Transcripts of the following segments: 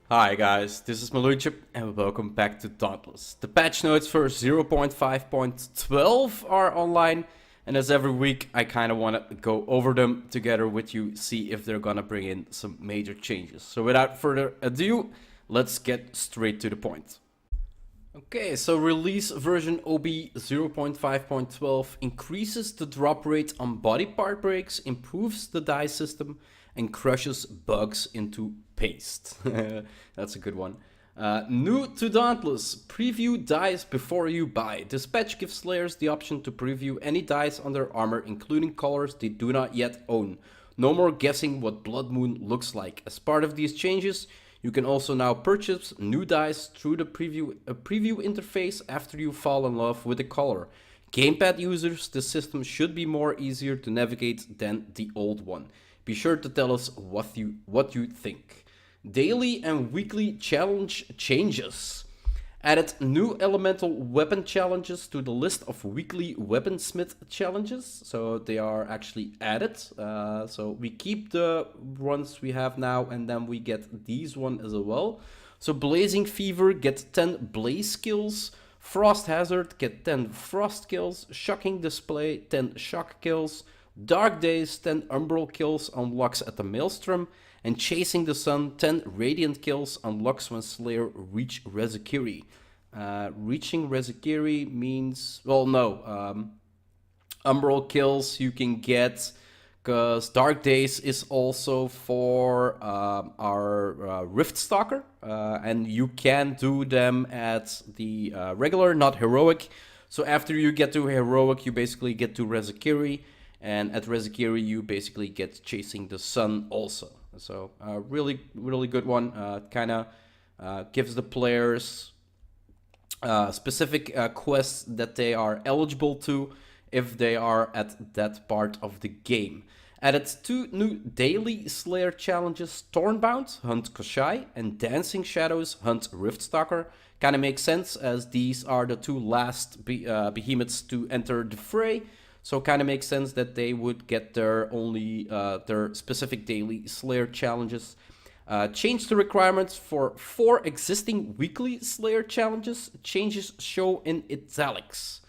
Hi guys, this is Maluchip and welcome back to Dauntless. The patch notes for 0.5.12 are online, and as every week I kind of want to go over them together with you, see if they're gonna bring in some major changes. So without further ado, let's get straight to the point. Okay, so release version OB 0.5.12 increases the drop rate on body part breaks, improves the die system, and crushes bugs into paste. That's a good one. New to Dauntless, preview dice before you buy. This patch gives players the option to preview any dice on their armor, including colors they do not yet own. No more guessing what Blood Moon looks like. As part of these changes, you can also now purchase new dice through the preview interface after you fall in love with the color. Gamepad users, the system should be more easier to navigate than the old one. Be sure to tell us what you think. Daily and weekly challenge changes. Added new elemental weapon challenges to the list of weekly weaponsmith challenges. So they are actually added. So we keep the ones we have now and then we get these one as well. So Blazing Fever get 10 blaze skills. Frost Hazard get 10 frost kills. Shocking Display 10 shock kills. Dark Days 10 umbral kills unlocks at the Maelstrom. And Chasing the Sun 10 radiant kills unlocks when Slayer reach Rezakiri. Reaching Rezakiri means, well, no, umbral kills you can get because Dark Days is also for our Rift Stalker, and you can do them at the regular, not heroic. So after you get to heroic, you basically get to Rezakiri, and at Rezakiri you basically get Chasing the Sun also. So really good one. Kind of gives the players specific quests that they are eligible to if they are at that part of the game. Added 2 new daily Slayer challenges: Thornbound, Hunt Koshai, and Dancing Shadows, Hunt Riftstalker. Kind of makes sense as these are the 2 last behemoths to enter the fray. So kind of makes sense that they would get their their specific daily Slayer challenges. Change the requirements for 4 existing weekly Slayer challenges. Changes show in italics.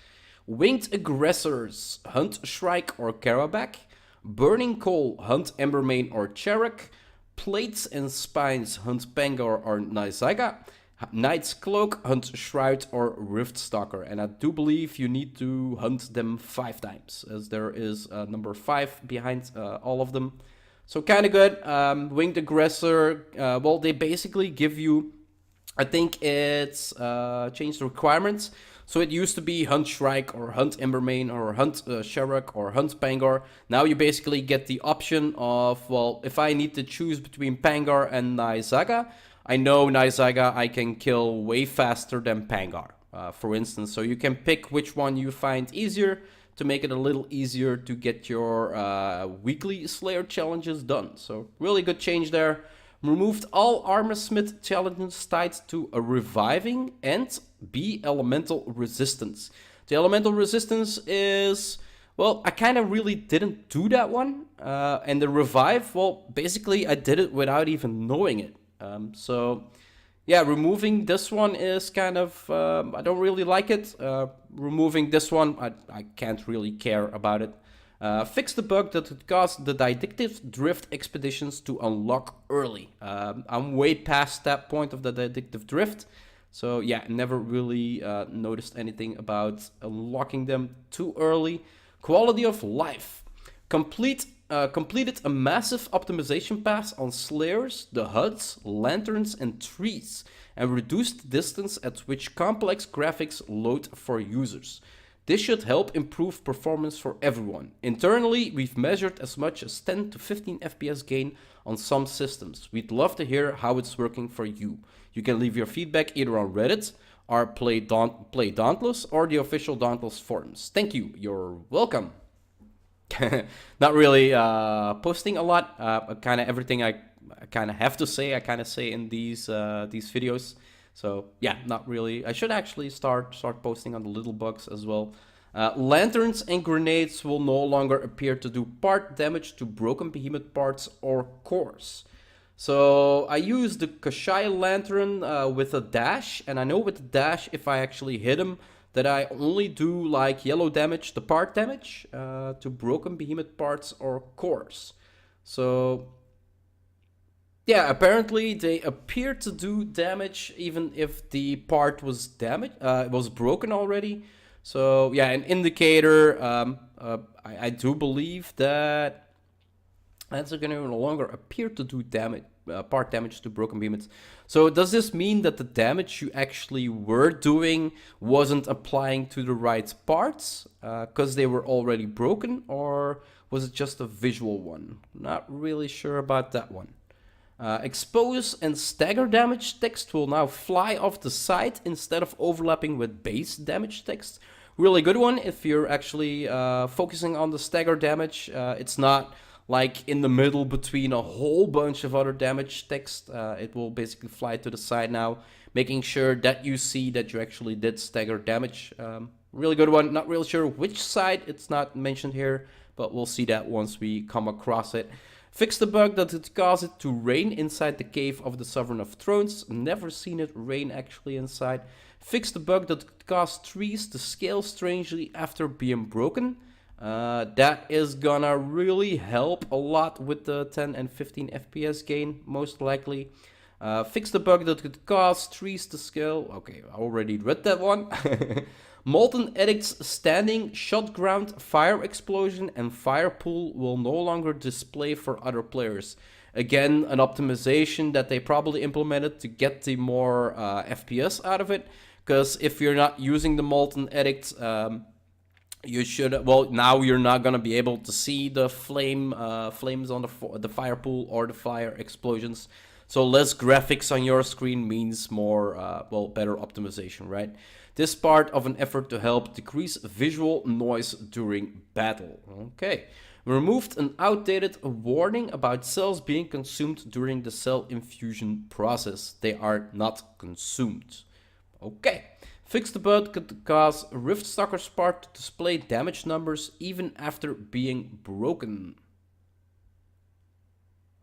Winged Aggressors, Hunt Shrike or Karabak. Burning Coal, Hunt Embermane or Charok. Plates and Spines, Hunt Pangar or Naizaga. Knight's Cloak, Hunt Shroud or Riftstalker. And I do believe you need to hunt them 5 times, as there is number 5 behind all of them. So kind of good. Winged Aggressor, well, they basically give you, I think it's changed the requirements. So it used to be Hunt Shrike or Hunt Embermane or Hunt Charok or Hunt Pangar. Now you basically get the option of, well, if I need to choose between Pangar and Naizaga, I know Naizaga I can kill way faster than Pangar, for instance. So you can pick which one you find easier to make it a little easier to get your weekly Slayer challenges done. So really good change there. Removed all Armorsmith challenges tied to a reviving and B elemental resistance. The elemental resistance is, well, I kind of really didn't do that one. And the revive, well, basically I did it without even knowing it. So yeah, removing this one is kind of, I don't really like it. Removing this one, I can't really care about it. Fix the bug that would cause the Didactive Drift expeditions to unlock early. I'm way past that point of the Didactive Drift. So yeah, never really noticed anything about unlocking them too early. Quality of life. Completed a massive optimization pass on Slayers, the HUDs, lanterns and trees, and reduced the distance at which complex graphics load for users. This should help improve performance for everyone. Internally, we've measured as much as 10 to 15 FPS gain on some systems. We'd love to hear how it's working for you. You can leave your feedback either on Reddit, our Play Dauntless, or the official Dauntless forums. Thank you, you're welcome. Not really posting a lot. Kind of everything I kind of have to say, I kind of say in these videos. So yeah, not really. I should actually start posting on the little bugs as well. Lanterns and grenades will no longer appear to do part damage to broken behemoth parts or cores. So I use the Kashai Lantern with a dash, and I know with the dash, if I actually hit him, that I only do like yellow damage, the part damage, to broken behemoth parts or cores. So yeah, apparently they appear to do damage even if the part was damaged, was broken already. So yeah, an indicator. I do believe that that's going to no longer appear to do damage, part damage to broken behemoths. So does this mean that the damage you actually were doing wasn't applying to the right parts because they were already broken, or was it just a visual one? Not really sure about that one. Expose and stagger damage text will now fly off the side instead of overlapping with base damage text. Really good one if you're actually focusing on the stagger damage. It's not like in the middle between a whole bunch of other damage text. It will basically fly to the side now, making sure that you see that you actually did stagger damage. Really good one. Not really sure which side, it's not mentioned here, but we'll see that once we come across it. Fix the bug that would cause it to rain inside the cave of the Sovereign of Thrones. Never seen it rain actually inside. Fix the bug that could cause trees to scale strangely after being broken. That is gonna really help a lot with the 10 and 15 FPS gain, most likely. Fix the bug that could cause trees to scale. Okay, I already read that one. Molten Edict's standing, shot ground, fire explosion, and fire pool will no longer display for other players. Again, an optimization that they probably implemented to get the more FPS out of it. Because if you're not using the Molten Edict, you should. Well, now you're not gonna be able to see the flames on the fire pool or the fire explosions. So less graphics on your screen means more, better optimization, right? This part of an effort to help decrease visual noise during battle. Okay. We removed an outdated warning about cells being consumed during the cell infusion process. They are not consumed. Okay. Fix the bug to cause Riftstalker's part to display damage numbers even after being broken.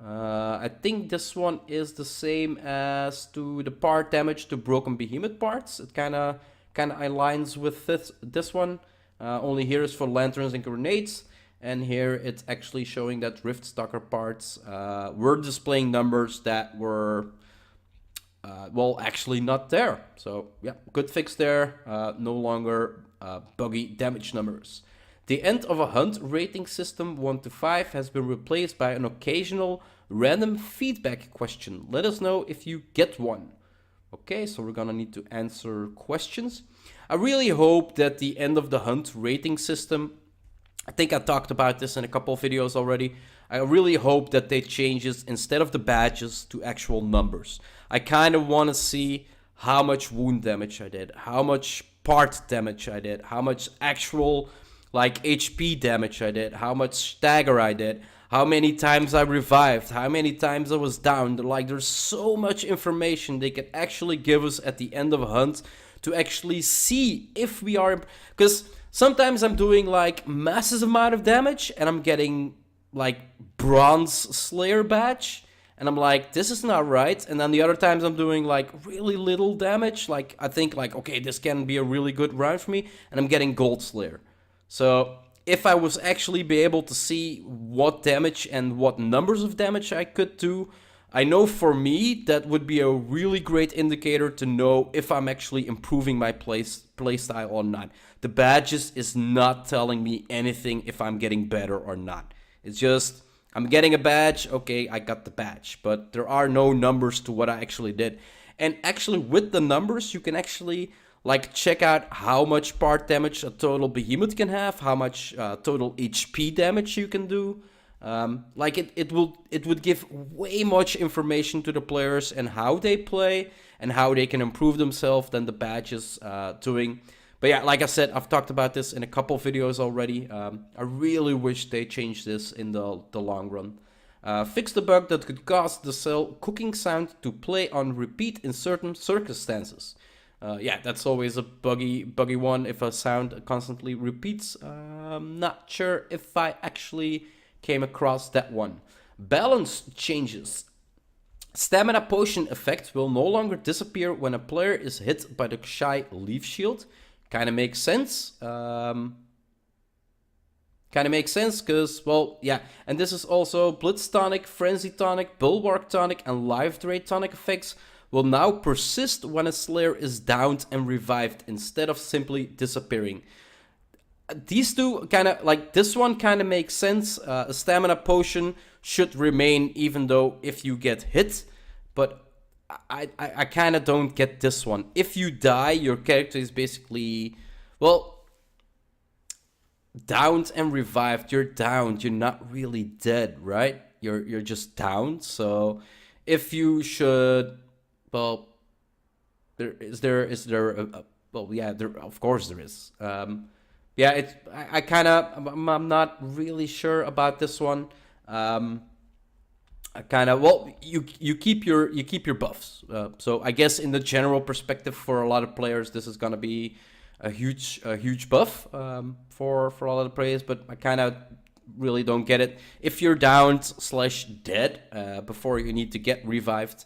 I think this one is the same as to the part damage to broken behemoth parts. It kind of aligns with this one. Only here is for lanterns and grenades, and here it's actually showing that Riftstalker parts were displaying numbers that were actually not there. So yeah, good fix there. No longer buggy damage numbers. The end of a hunt rating system 1 to 5 has been replaced by an occasional random feedback question. Let us know if you get one. Okay, so we're gonna need to answer questions. I really hope that the end of the hunt rating system, I think I talked about this in a couple of videos already. I really hope that they change it instead of the badges to actual numbers. I kind of want to see how much wound damage I did, how much part damage I did, how much actual like HP damage I did, how much stagger I did, how many times I revived, how many times I was down. Like, there's so much information they can actually give us at the end of a hunt to actually see if we are, because sometimes I'm doing like massive amount of damage and I'm getting like bronze slayer badge and I'm like, this is not right. And then the other times I'm doing like really little damage, like I think like, okay, this can be a really good round for me, and I'm getting gold slayer. So if I was actually be able to see what damage and what numbers of damage I could do, I know for me that would be a really great indicator to know if I'm actually improving my playstyle or not. The badges is not telling me anything if I'm getting better or not. It's just, I'm getting a badge, okay, I got the badge. But there are no numbers to what I actually did. And actually with the numbers, you can actually like check out how much part damage a total behemoth can have, how much total HP damage you can do. It would give way much information to the players and how they play and how they can improve themselves than the badges doing. But yeah, like I said, I've talked about this in a couple videos already. I really wish they changed this in the long run. Fix the bug that could cause the cell cooking sound to play on repeat in certain circumstances. Yeah, that's always a buggy one if a sound constantly repeats. Not sure if I actually came across that one. Balance changes. Stamina potion effect will no longer disappear when a player is hit by the Shy Leaf Shield. Kind of makes sense. Because, well, yeah. And this is also Blitz Tonic, Frenzy Tonic, Bulwark Tonic, and Life Drain Tonic effects will now persist when a Slayer is downed and revived instead of simply disappearing. These two kind of, like, this one kind of makes sense. A stamina potion should remain even though if you get hit, but I kind of don't get this one. If you die, your character is basically, well, downed and revived. You're downed. You're not really dead, right? You're just downed. So if you should, well, is there well, yeah, there, of course there is. Yeah, it's I kind of, I'm not really sure about this one. I kind of, well, you keep your buffs. So I guess in the general perspective for a lot of players, this is gonna be a huge buff for a lot of players. But I kind of really don't get it. If you're downed / dead before you need to get revived,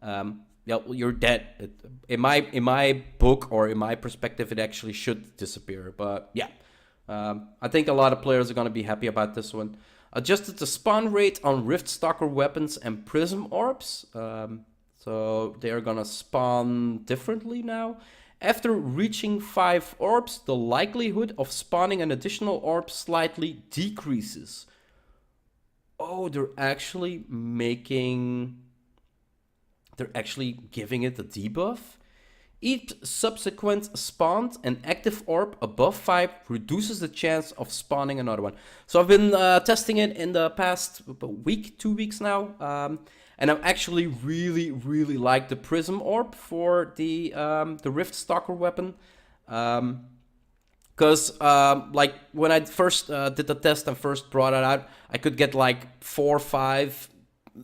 yeah, well, you're dead. In my book or in my perspective, it actually should disappear. But yeah, I think a lot of players are gonna be happy about this one. Adjusted the spawn rate on Rift Stalker weapons and Prism Orbs. So they're gonna spawn differently now. After reaching 5 orbs, the likelihood of spawning an additional orb slightly decreases. Oh, they're actually giving it a debuff. Each subsequent spawned and active orb above 5 reduces the chance of spawning another one. So I've been testing it in the past week, 2 weeks now, and I'm actually really like the Prism Orb for the Rift Stalker weapon, because like when I first did the test and first brought it out, I could get like 4, 5,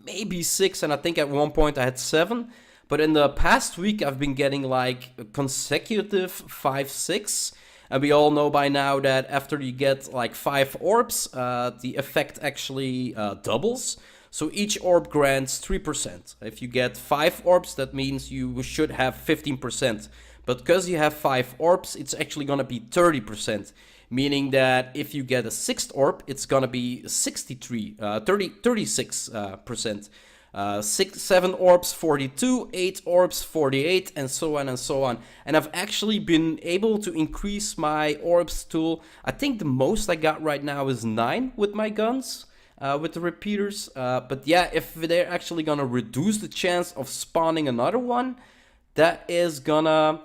maybe 6, and I think at one point I had 7. But in the past week, I've been getting like consecutive 5, 6. And we all know by now that after you get like 5 orbs, the effect actually doubles. So each orb grants 3%. If you get 5 orbs, that means you should have 15%. But because you have 5 orbs, it's actually going to be 30%. Meaning that if you get a 6th orb, it's going to be 36%. 7 orbs 42, 8 orbs 48, and so on and so on. And I've actually been able to increase my orbs tool. I think the most I got right now is 9 with my guns, with the repeaters. But yeah, if they're actually gonna reduce the chance of spawning another one, that is gonna,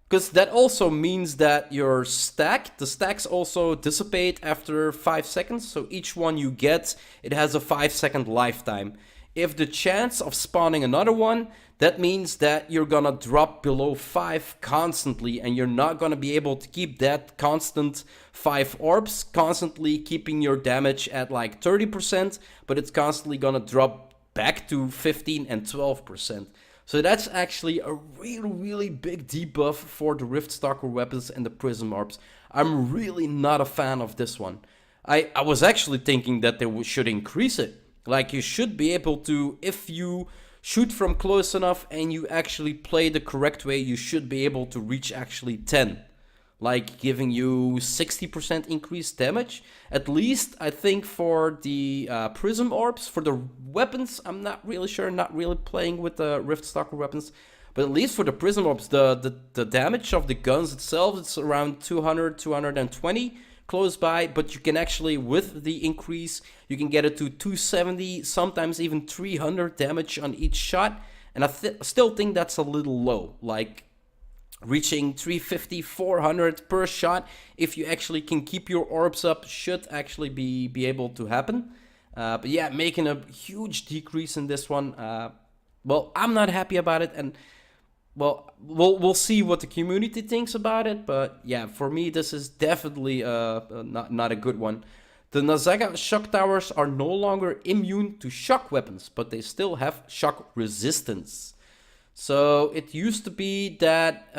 because that also means that your the stacks also dissipate after 5 seconds. So each one you get, it has a 5-second lifetime. If the chance of spawning another one, that means that you're gonna drop below 5 constantly, and you're not gonna be able to keep that constant 5 orbs, constantly keeping your damage at like 30%, but it's constantly gonna drop back to 15 and 12%. So that's actually a really big debuff for the Rift Stalker weapons and the Prism Orbs. I'm really not a fan of this one. I was actually thinking that they should increase it. Like, you should be able to, if you shoot from close enough and you actually play the correct way, you should be able to reach actually 10. Like, giving you 60% increased damage. At least, I think, for the Prism Orbs. For the weapons, I'm not really sure, not really playing with the Rift Stalker weapons. But at least for the Prism Orbs, the damage of the guns itself, it's around 200, 220. Close by, but you can actually, with the increase, you can get it to 270, sometimes even 300 damage on each shot, and I still think that's a little low. Like, reaching 350, 400 per shot, if you actually can keep your orbs up, should actually be able to happen. But yeah, making a huge decrease in this one, well, I'm not happy about it, and well, we'll see what the community thinks about it, but yeah, for me, this is definitely not a good one. The Nazaga shock towers are no longer immune to shock weapons, but they still have shock resistance. So it used to be that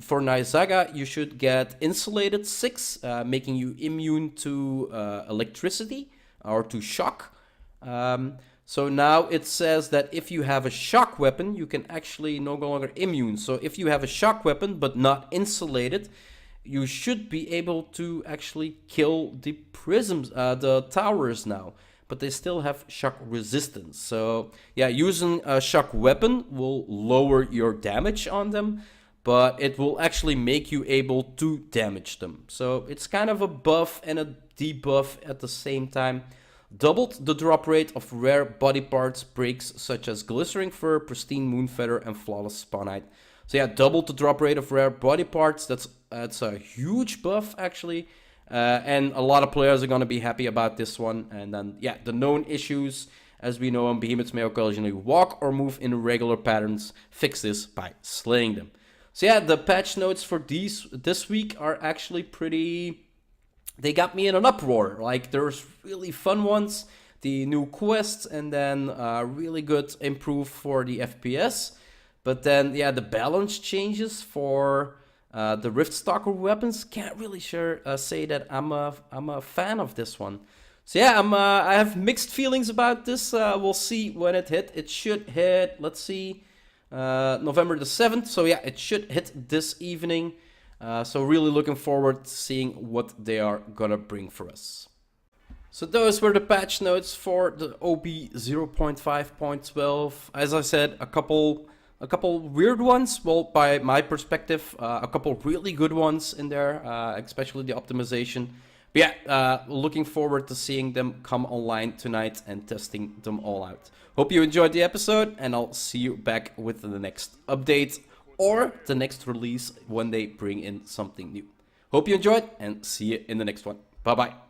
for Nazaga, you should get insulated 6, making you immune to electricity or to shock. So now it says that if you have a shock weapon, you can actually no longer immune. So if you have a shock weapon but not insulated, you should be able to actually kill the prisms, the towers now. But they still have shock resistance. So yeah, using a shock weapon will lower your damage on them, but it will actually make you able to damage them. So it's kind of a buff and a debuff at the same time. Doubled the drop rate of rare body parts breaks such as glistering fur, pristine moon feather, and flawless spawnite. So yeah, doubled the drop rate of rare body parts. That's a huge buff actually, and a lot of players are gonna be happy about this one. And then yeah, the known issues, as we know, behemoths may occasionally walk or move in irregular patterns. Fix this by slaying them. So yeah, the patch notes for this week are actually pretty. They got me in an uproar. Like, there's really fun ones, the new quests, and then really good improve for the FPS. But then, yeah, the balance changes for the Riftstalker weapons. Can't really say that I'm a fan of this one. So yeah, I have mixed feelings about this. We'll see when it hit. It should hit, let's see, November the 7th. So yeah, it should hit this evening. So really looking forward to seeing what they are gonna bring for us. So those were the patch notes for the OB 0.5.12. As I said, a couple weird ones. Well, by my perspective, a couple really good ones in there, especially the optimization. But yeah, looking forward to seeing them come online tonight and testing them all out. Hope you enjoyed the episode, and I'll see you back with the next update or the next release when they bring in something new. Hope you enjoyed, and see you in the next one. Bye bye.